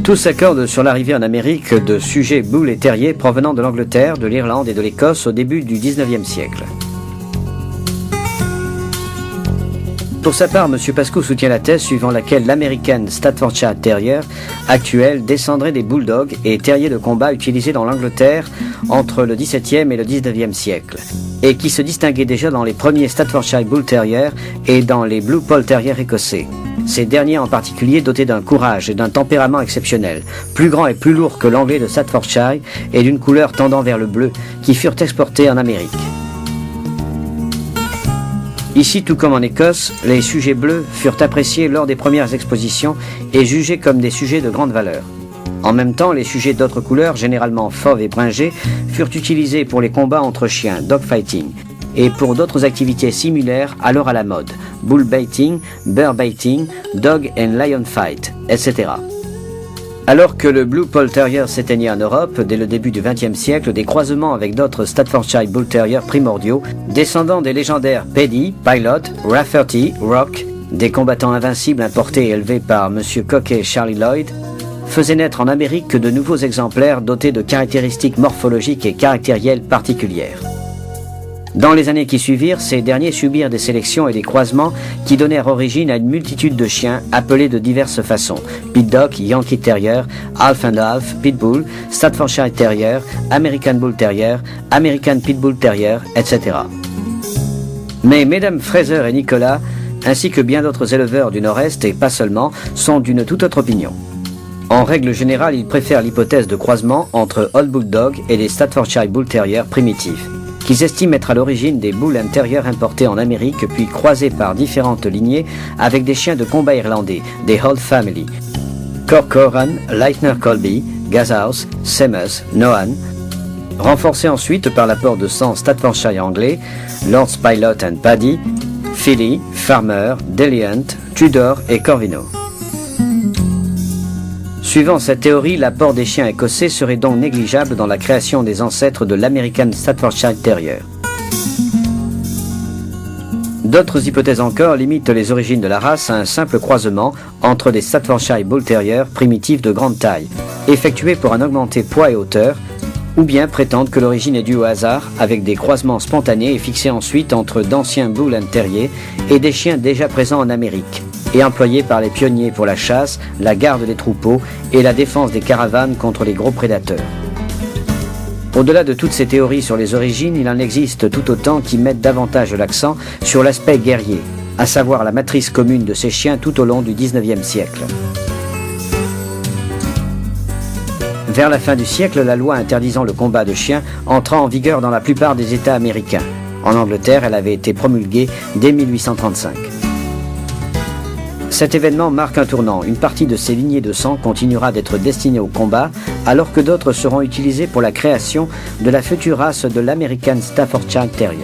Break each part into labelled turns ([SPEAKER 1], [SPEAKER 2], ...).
[SPEAKER 1] Tous s'accordent sur l'arrivée en Amérique de sujets boules et terriers provenant de l'Angleterre, de l'Irlande et de l'Écosse au début du XIXe siècle. Pour sa part, M. Pascou soutient la thèse suivant laquelle l'American Staffordshire Terrier actuel descendrait des bulldogs et terriers de combat utilisés dans l'Angleterre entre le XVIIe et le XIXe siècle, et qui se distinguaient déjà dans les premiers Staffordshire Bull Terriers et dans les Blue Poll Terriers écossais. Ces derniers en particulier dotés d'un courage et d'un tempérament exceptionnel, plus grand et plus lourd que l'anglais de Staffordshire et d'une couleur tendant vers le bleu, qui furent exportés en Amérique. Ici, tout comme en Écosse, les sujets bleus furent appréciés lors des premières expositions et jugés comme des sujets de grande valeur. En même temps, les sujets d'autres couleurs, généralement fauves et bringés, furent utilisés pour les combats entre chiens, dogfighting, et pour d'autres activités similaires alors à la mode, bull baiting, bear baiting, dog and lion fight, etc. Alors que le Blue Poll Terrier s'éteignait en Europe, dès le début du XXe siècle, des croisements avec d'autres Staffordshire Bull Terriers primordiaux, descendants des légendaires Paddy, Pilot, Rafferty, Rock, des combattants invincibles importés et élevés par M. Cock et Charlie Lloyd, faisaient naître en Amérique de nouveaux exemplaires dotés de caractéristiques morphologiques et caractérielles particulières. Dans les années qui suivirent, ces derniers subirent des sélections et des croisements qui donnèrent origine à une multitude de chiens appelés de diverses façons: Pit Dog, Yankee Terrier, Half and Half, Pitbull, Staffordshire Terrier, American Bull Terrier, American Pitbull Terrier, etc. Mais mesdames Fraser et Nicolas, ainsi que bien d'autres éleveurs du Nord-Est et pas seulement, sont d'une toute autre opinion. En règle générale, ils préfèrent l'hypothèse de croisement entre Old Bulldog et les Staffordshire Bull Terrier primitifs, qu'ils estiment être à l'origine des Bull Terriers importés en Amérique puis croisés par différentes lignées avec des chiens de combat irlandais, des Holt Family, Corcoran, Leitner Colby, Gazaus, Semmes, Nohan, renforcés ensuite par l'apport de sang Staffordshire anglais, Lord's Pilot and Paddy, Philly, Farmer, Deliant, Tudor et Corvino. Suivant cette théorie, l'apport des chiens écossais serait donc négligeable dans la création des ancêtres de l'American Staffordshire Terrier. D'autres hypothèses encore limitent les origines de la race à un simple croisement entre des Staffordshire Bull Terriers primitifs de grande taille, effectués pour en augmenter poids et hauteur, ou bien prétendent que l'origine est due au hasard, avec des croisements spontanés et fixés ensuite entre d'anciens Bull Terriers et des chiens déjà présents en Amérique, et employés par les pionniers pour la chasse, la garde des troupeaux et la défense des caravanes contre les gros prédateurs. Au-delà de toutes ces théories sur les origines, il en existe tout autant qui mettent davantage l'accent sur l'aspect guerrier, à savoir la matrice commune de ces chiens tout au long du XIXe siècle. Vers la fin du siècle, la loi interdisant le combat de chiens entra en vigueur dans la plupart des États américains. En Angleterre, elle avait été promulguée dès 1835. Cet événement marque un tournant. Une partie de ces lignées de sang continuera d'être destinée au combat, alors que d'autres seront utilisées pour la création de la future race de l'American Staffordshire Terrier.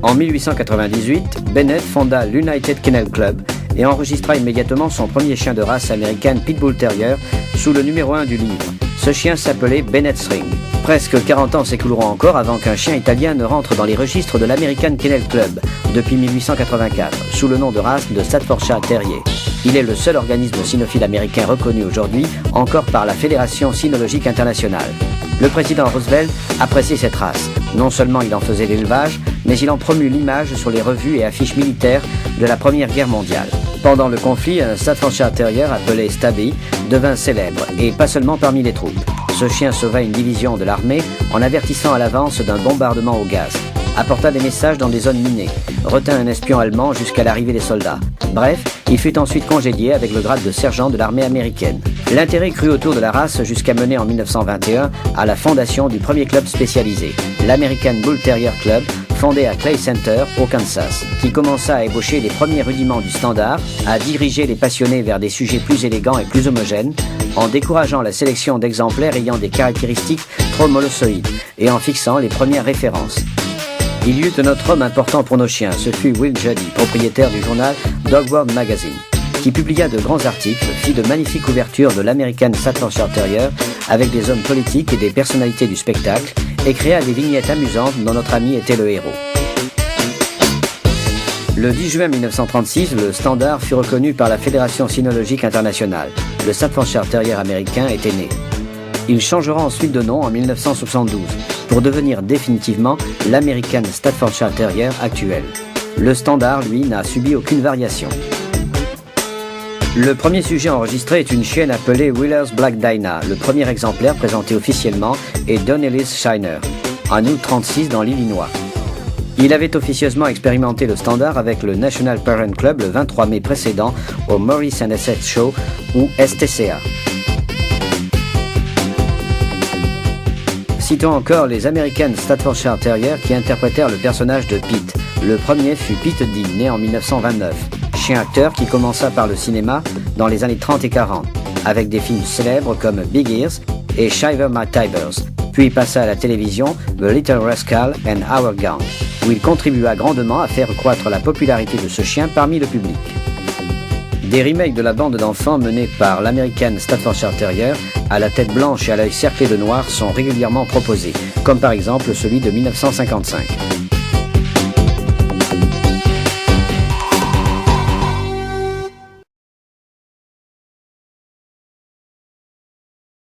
[SPEAKER 1] En 1898, Bennett fonda l'United Kennel Club et enregistra immédiatement son premier chien de race américaine Pitbull Terrier sous le numéro 1 du livre. Ce chien s'appelait Bennett's Ring. Presque 40 ans s'écouleront encore avant qu'un chien italien ne rentre dans les registres de l'American Kennel Club depuis 1884, sous le nom de race de Staffordshire Terrier. Il est le seul organisme cynophile américain reconnu aujourd'hui encore par la Fédération cynologique internationale. Le président Roosevelt appréciait cette race. Non seulement il en faisait l'élevage, mais il en promut l'image sur les revues et affiches militaires de la Première Guerre mondiale. Pendant le conflit, un Staffordshire Terrier appelé Stabby devint célèbre, et pas seulement parmi les troupes. Ce chien sauva une division de l'armée en avertissant à l'avance d'un bombardement au gaz, apporta des messages dans des zones minées, retint un espion allemand jusqu'à l'arrivée des soldats. Bref, il fut ensuite congédié avec le grade de sergent de l'armée américaine. L'intérêt crut autour de la race jusqu'à mener en 1921 à la fondation du premier club spécialisé, l'American Bull Terrier Club, fondé à Clay Center, au Kansas, qui commença à ébaucher les premiers rudiments du standard, à diriger les passionnés vers des sujets plus élégants et plus homogènes, en décourageant la sélection d'exemplaires ayant des caractéristiques trop molossoïdes et en fixant les premières références. Il y eut un autre homme important pour nos chiens, ce fut Will Juddy, propriétaire du journal Dog World Magazine, qui publia de grands articles, fit de magnifiques couvertures de l'American Staffordshire Terrier avec des hommes politiques et des personnalités du spectacle, et créa des vignettes amusantes dont notre ami était le héros. Le 10 juin 1936, le Standard fut reconnu par la Fédération cynologique internationale. Le Staffordshire Terrier américain était né. Il changera ensuite de nom en 1972 pour devenir définitivement l'American Staffordshire Terrier actuel. Le Standard, lui, n'a subi aucune variation. Le premier sujet enregistré est une chienne appelée Wheeler's Black Dinah. Le premier exemplaire présenté officiellement est Don Ellis Shiner, en août 1936 dans l'Illinois. Il avait officieusement expérimenté le Standard avec le National Parent Club le 23 mai précédent au Maurice and Essex Show ou STCA. Citons encore les American Staffordshire Terriers qui interprétèrent le personnage de Pete. Le premier fut Pete Dean, né en 1929, chien-acteur qui commença par le cinéma dans les années 30 et 40, avec des films célèbres comme Big Ears et Shiver My Tibers, puis passa à la télévision The Little Rascal and Our Gang, où il contribua grandement à faire croître la popularité de ce chien parmi le public. Des remakes de la bande d'enfants menés par l'American Staffordshire Terrier, à la tête blanche et à l'œil cerclé de noir, sont régulièrement proposés, comme par exemple celui de 1955.